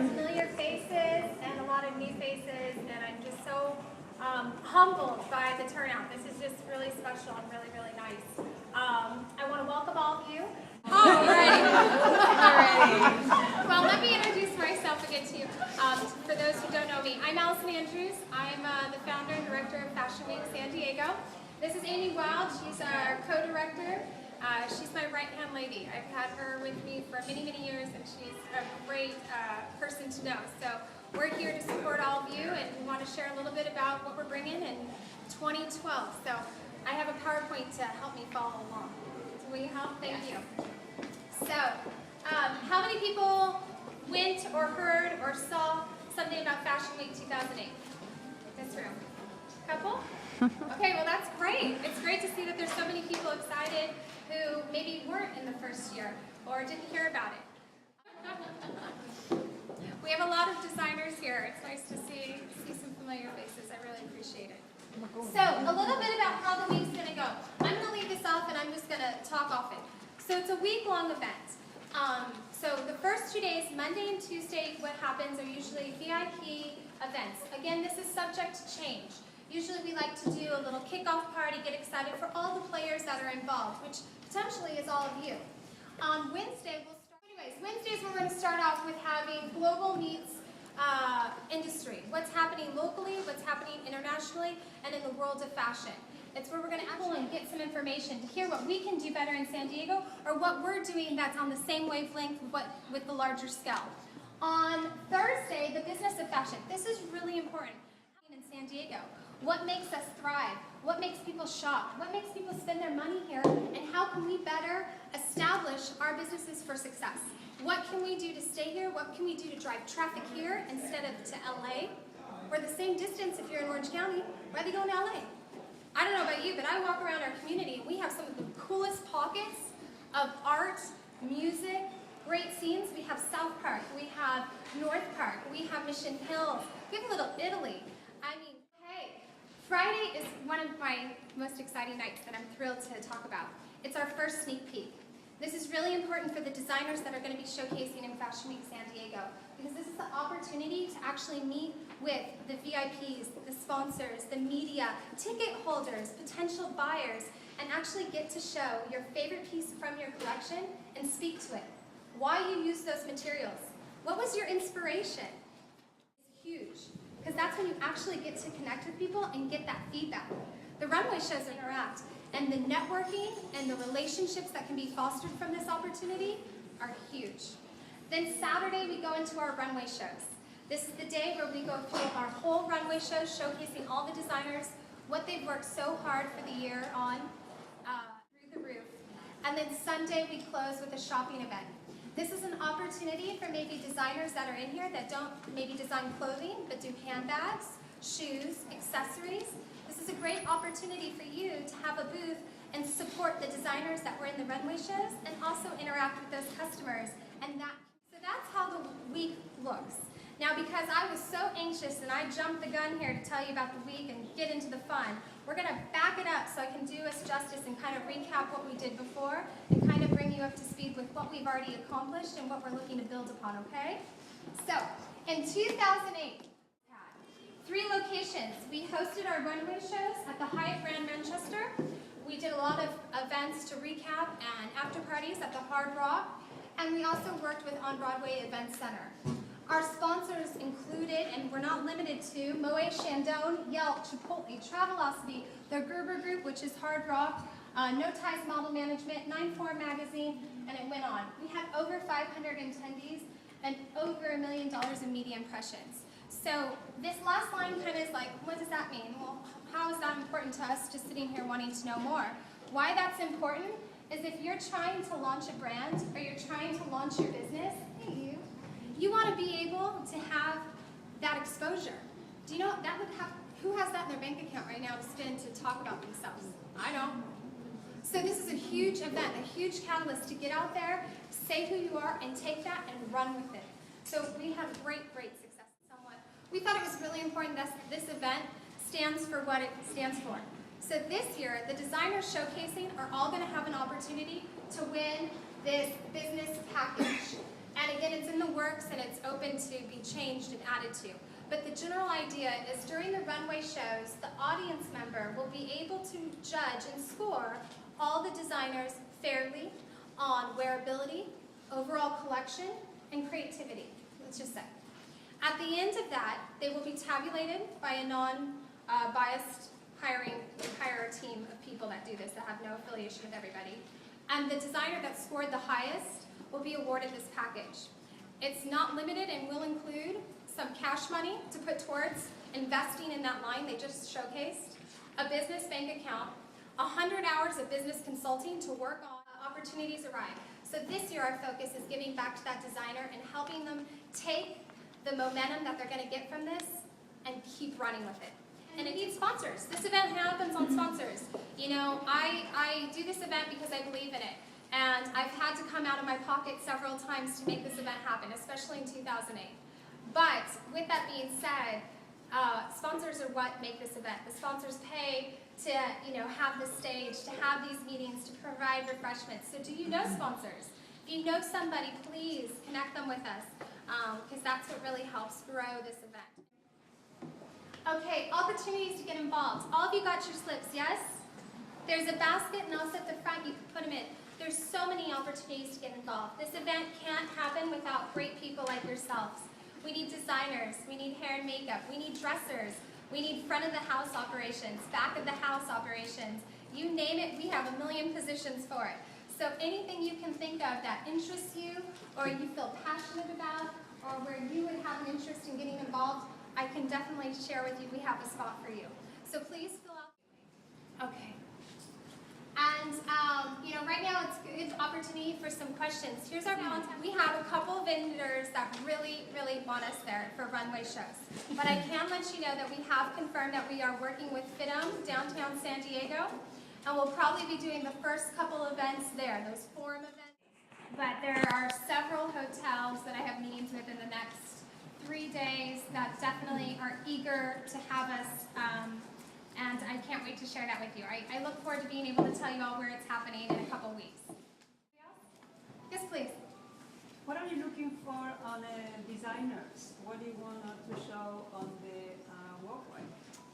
of familiar faces and a lot of new faces, and I'm just so humbled by the turnout. This is just really special and really, really nice. I want to welcome all of you. Alrighty. Well, let me introduce myself again to you. For those who don't know me, I'm Allison Andrews. I'm the founder and director of Fashion Week San Diego. This is Amy Wild. She's our co-director. She's my right-hand lady. I've had her with me for many, many years, and she's a great person to know. So we're here to support all of you, and we want to share a little bit about what we're bringing in 2012. So I have a PowerPoint to help me follow along. So will you help? Thank you. So how many people went or heard or saw something about Fashion Week 2008? This room. Couple? Okay, well that's great. It's great to see that there's so many people excited who maybe weren't in the first year or didn't hear about it. We have a lot of designers here. It's nice to see some familiar faces. I really appreciate it. So, a little bit about how the week's going to go. I'm going to leave this off and I'm just going to talk off it. So it's a week-long event. So the first 2 days, Monday and Tuesday, what happens are usually VIP events. Again, this is subject to change. Usually we like to do a little kickoff party, get excited for all the players that are involved, which potentially is all of you. On Wednesday, Wednesdays we're going to start off with having global meets industry. What's happening locally, what's happening internationally, and in the world of fashion. It's where we're going to actually get some information to hear what we can do better in San Diego or what we're doing that's on the same wavelength with the larger scale. On Thursday, the business of fashion. This is really important in San Diego. What makes us thrive? What makes people shop? What makes people spend their money here? And how can we better establish our businesses for success? What can we do to stay here? What can we do to drive traffic here instead of to LA? We're the same distance if you're in Orange County. Rather go in LA. I don't know about you, but I walk around our community and we have some of the coolest pockets of art, music, great scenes. We have South Park, we have North Park, we have Mission Hills, we have a little Italy. I mean, hey, Friday is one of my most exciting nights that I'm thrilled to talk about. It's our first sneak peek. This is really important for the designers that are going to be showcasing in Fashion Week San Diego, because this is the opportunity to actually meet with the VIPs, the sponsors, the media, ticket holders, potential buyers, and actually get to show your favorite piece from your collection and speak to it. Why you use those materials. What was your inspiration? It's huge, because that's when you actually get to connect with people and get that feedback. The runway shows interact, and the networking and the relationships that can be fostered from this opportunity are huge. Then Saturday, we go into our runway shows. This is the day where we go through our whole runway shows, showcasing all the designers, what they've worked so hard for the year on, through the roof. And then Sunday, we close with a shopping event. This is an opportunity for maybe designers that are in here that don't maybe design clothing, but do handbags, shoes, accessories. This is a great opportunity for you to have a booth and support the designers that were in the runway shows and also interact with those customers. And so that's how the week looks. Now, because I was so anxious and I jumped the gun here to tell you about the week and get into the fun, we're going to back it up so I can do us justice and kind of recap what we did before and kind of bring you up to speed with what we've already accomplished and what we're looking to build upon, okay? So, in 2008, 3 locations. We hosted our runway shows at the Hyatt Grand Manchester. We did a lot of events to recap and after parties at the Hard Rock, and we also worked with On Broadway Event Center. Our sponsors included, and we're not limited to, Moet Chandon, Yelp, Chipotle, Travelocity, the Gerber Group, which is Hard Rock, No Ties Model Management, 9-4 Magazine, and it went on. We had over 500 attendees and over $1 million in media impressions. So this last line kind of is like, what does that mean? Well, how is that important to us just sitting here wanting to know more? Why that's important is if you're trying to launch a brand or you're trying to launch your business, hey, you want to be able to have that exposure. Do you know that would have, who has that in their bank account right now to spend to talk about themselves? I don't. So this is a huge event, a huge catalyst to get out there, say who you are, and take that and run with it. So we had great success somewhat. We thought it was really important that this event stands for what it stands for. So this year, the designers showcasing are all going to have an opportunity to win this business package. And again, it's in the works and it's open to be changed and added to. But the general idea is during the runway shows, the audience member will be able to judge and score all the designers fairly on wearability, overall collection, and creativity, let's just say. At the end of that, they will be tabulated by a non-biased hire team of people that do this, that have no affiliation with everybody. And the designer that scored the highest will be awarded this package. It's not limited and will include some cash money to put towards investing in that line they just showcased, a business bank account, 100 hours of business consulting to work on opportunities arrive. So this year our focus is giving back to that designer and helping them take the momentum that they're going to get from this and keep running with it. And it needs sponsors. This event happens on sponsors. You know, I do this event because I believe in it. And I've had to come out of my pocket several times to make this event happen, especially in 2008. But with that being said, sponsors are what make this event. The sponsors pay to, you know, have the stage, to have these meetings, to provide refreshments. So do you know sponsors? If you know somebody, please connect them with us, because that's what really helps grow this event. Okay, opportunities to get involved. All of you got your slips, yes? There's a basket and also at the front you can put them in. There's so many opportunities to get involved. This event can't happen without great people like yourselves. We need designers, we need hair and makeup, we need dressers, we need front of the house operations, back of the house operations. You name it, we have a million positions for it. So anything you can think of that interests you or you feel passionate about or where you would have an interest in getting involved, I can definitely share with you we have a spot for you. So please fill out. Okay. And you know, right now it's a good opportunity for some questions. Here's our Valentine. We have a couple of vendors that really want us there for runway shows. But I can let you know that we have confirmed that we are working with FITM downtown San Diego, and we'll probably be doing the first couple events there, those forum events. But there are several hotels that I have meetings with in the next 3 days that definitely are eager to have us. And I can't wait to share that with you. I look forward to being able to tell you all where it's happening in a couple weeks. Yes, please. What are you looking for on designers? What do you want to show on the walkway?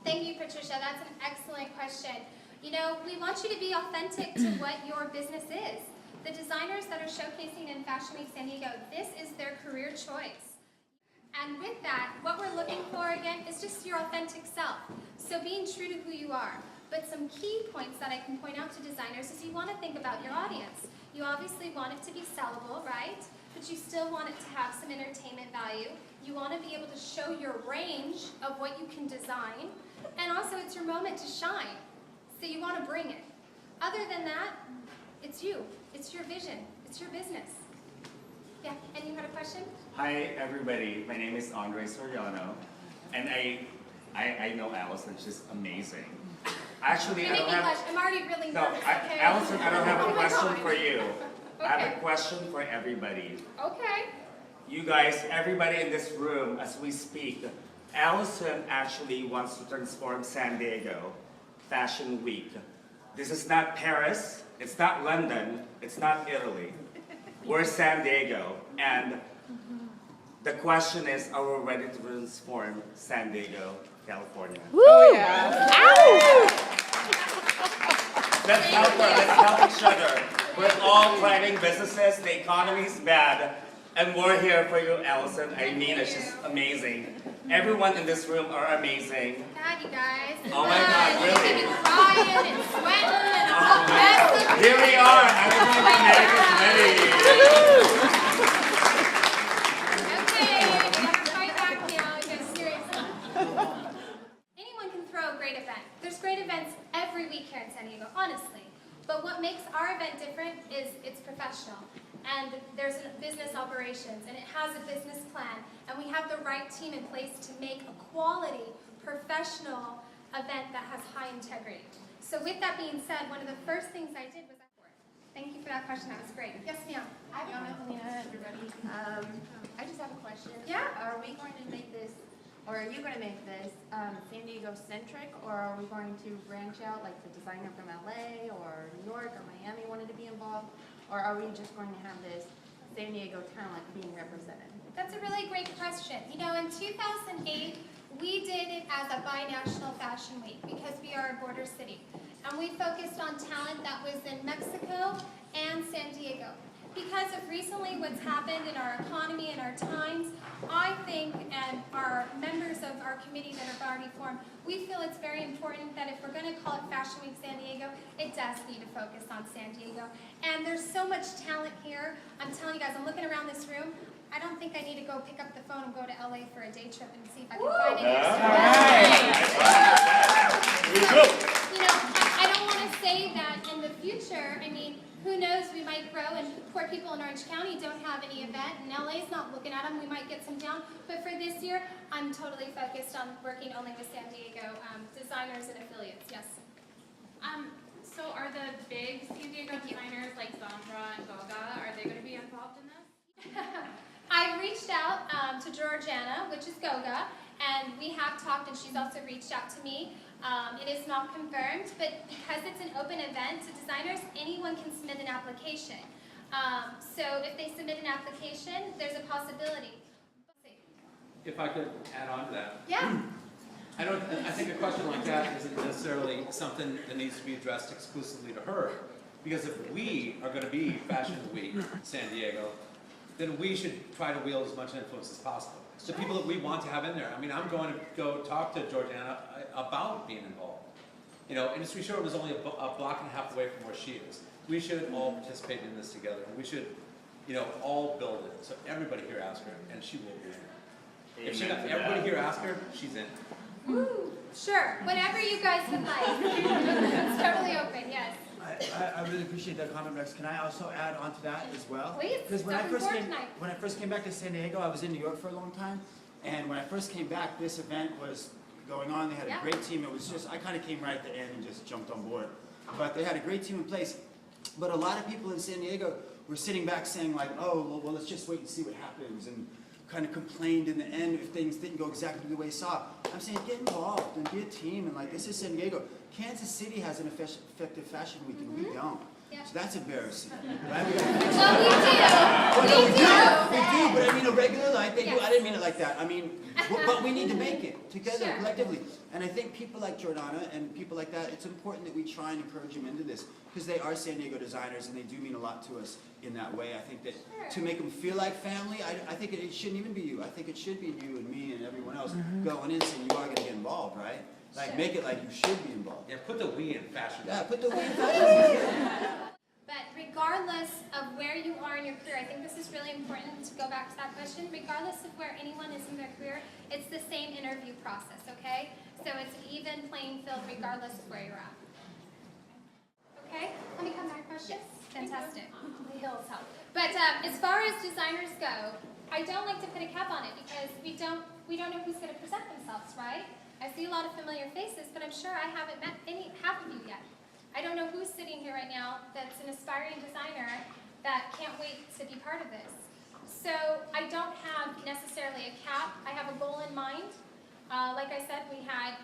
Thank you, Patricia. That's an excellent question. You know, we want you to be authentic to what your business is. The designers that are showcasing in Fashion Week San Diego, this is their career choice. And with that, what we're looking for, again, is just your authentic self. So being true to who you are. But some key points that I can point out to designers is you want to think about your audience. You obviously want it to be sellable, right? But you still want it to have some entertainment value. You want to be able to show your range of what you can design. And also, it's your moment to shine. So you want to bring it. Other than that, it's you. It's your vision. It's your business. Yeah, and you had a question? Hi everybody, my name is Andre Soriano, and I know Allison, she's amazing. Actually, I don't have... I'm already really nervous, okay? Allison, I don't have a question God. for you. Okay. I have a question for everybody. Okay. You guys, everybody in this room, as we speak, Allison actually wants to transform San Diego Fashion Week. This is not Paris, it's not London, it's not Italy. We're San Diego, and the question is, are we ready to transform San Diego, California? Woo! Oh, yeah. Let's help her, let's help each other. We're all planning businesses, the economy's bad, and we're here for you, Allison. I mean, it's just amazing. Everyone in this room are amazing. God, you guys. Oh my God, really? You've been crying and sweating and all messy. Here we are, everyone from America's ready. Okay, we have to fight back now, because seriously. Anyone can throw a great event. There's great events every week here in San Diego, honestly. But what makes our event different is it's professional. And there's business operations, and it has a business plan, and we have the right team in place to make a quality, professional event that has high integrity. So with that being said, one of the first things I did was thank you for that question, that was great. Yes, ma'am. Hi, Helena, everybody. I just have a question. Yeah. Are we going to make this, or are you going to make this San Diego centric, or are we going to branch out, like the designer from LA or New York or Miami wanted to be involved, or are we just going to have this San Diego talent being represented? The really great question. You know, in 2008, we did it as a bi-national fashion week because we are a border city. And we focused on talent that was in Mexico and San Diego. Because of recently what's happened in our economy and our times, I think, and our members of our committee that have already formed, we feel it's very important that if we're going to call it Fashion Week San Diego, it does need to focus on San Diego. And there's so much talent here. I'm telling you guys, I'm looking around this room. I don't think I need to go pick up the phone and go to LA for a day trip and see if I can find any extra. You know, I don't want to say that in the future. I mean, who knows, we might grow and poor people in Orange County don't have any event and LA's not looking at them, we might get some down. But for this year, I'm totally focused on working only with San Diego designers and affiliates, yes. So are the big San Diego designers like Zandra and Goga, are they going to be involved in this? I reached out to Georgiana, which is Goga, and we have talked, and she's also reached out to me. It is not confirmed, but because it's an open event to designers, anyone can submit an application. So if they submit an application, there's a possibility. If I could add on to that. Yeah. I think a question like that isn't necessarily something that needs to be addressed exclusively to her. Because if we are going to be Fashion Week San Diego, then we should try to wield as much influence as possible. The people that we want to have in there. I mean, I'm going to go talk to Georgiana about being involved. You know, Industry Showroom is only a block and a half away from where she is. We should all participate in this together. We should, you know, all build it. So everybody here ask her, and she will be in. If everybody here ask her, she's in. Woo. Sure, whatever you guys would like. It's totally open, yes. I really appreciate that comment, Rex. Can I also add on to that as well? Please, Because when open board tonight. when I first came back to San Diego, I was in New York for a long time, and when I first came back, this event was going on. They had Yeah. a great team. It was just, I kind of came right at the end and just jumped on board. But they had a great team in place. But a lot of people in San Diego were sitting back saying like, oh, well, let's just wait and see what happens, and kind of complained in the end if things didn't go exactly the way they saw. I'm saying get involved and be a team, and like, this is San Diego. Kansas City has an effective fashion week and we don't. Yeah. So that's embarrassing, right? Well, we do. We do, but I mean a regular, like they do. Yes. I didn't mean it like that. I mean, but we need to make it together, Sure. collectively. And I think people like Jordana and people like that, it's important that we try and encourage them into this, because they are San Diego designers and they do mean a lot to us in that way. I think that to make them feel like family, I think it shouldn't even be you. I think it should be you and me and everyone else going in saying you are going to get involved, right? Like, Sure. make it like you should be involved. Yeah, put the we in fashion. Yeah, put the way in fashion. But regardless of where you are in your career, I think this is really important to go back to that question. Regardless of where anyone is in their career, it's the same interview process, okay? So it's an even playing field regardless of where you're at. Okay, let me come back to questions. Fantastic. The hills help. But as far as designers go, I don't like to put a cap on it because we don't know who's going to present themselves, right? I see a lot of familiar faces, but I'm sure I haven't met half of you yet. I don't know who's sitting here right now that's an aspiring designer that can't wait to be part of this. So I don't have necessarily a cap. I have a goal in mind. Like I said, we had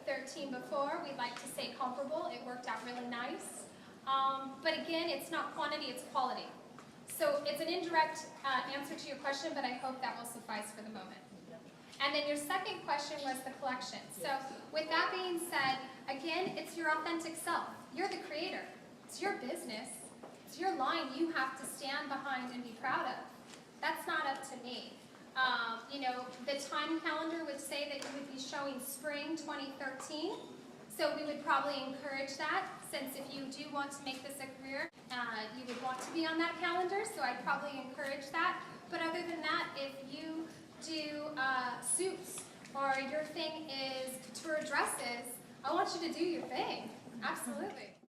13 before. We'd like to stay comparable. It worked out really nice. But again, it's not quantity, it's quality. So it's an indirect answer to your question, but I hope that will suffice for the moment. And then your second question was the collection. So with that being said, again, it's your authentic self. You're the creator. It's your business. It's your line you have to stand behind and be proud of. That's not up to me. The time calendar would say that you would be showing spring 2013. So we would probably encourage that, since if you do want to make this a career, you would want to be on that calendar. So I'd probably encourage that. But other than that, if you do suits or your thing is tour dresses, I want you to do your thing. Absolutely.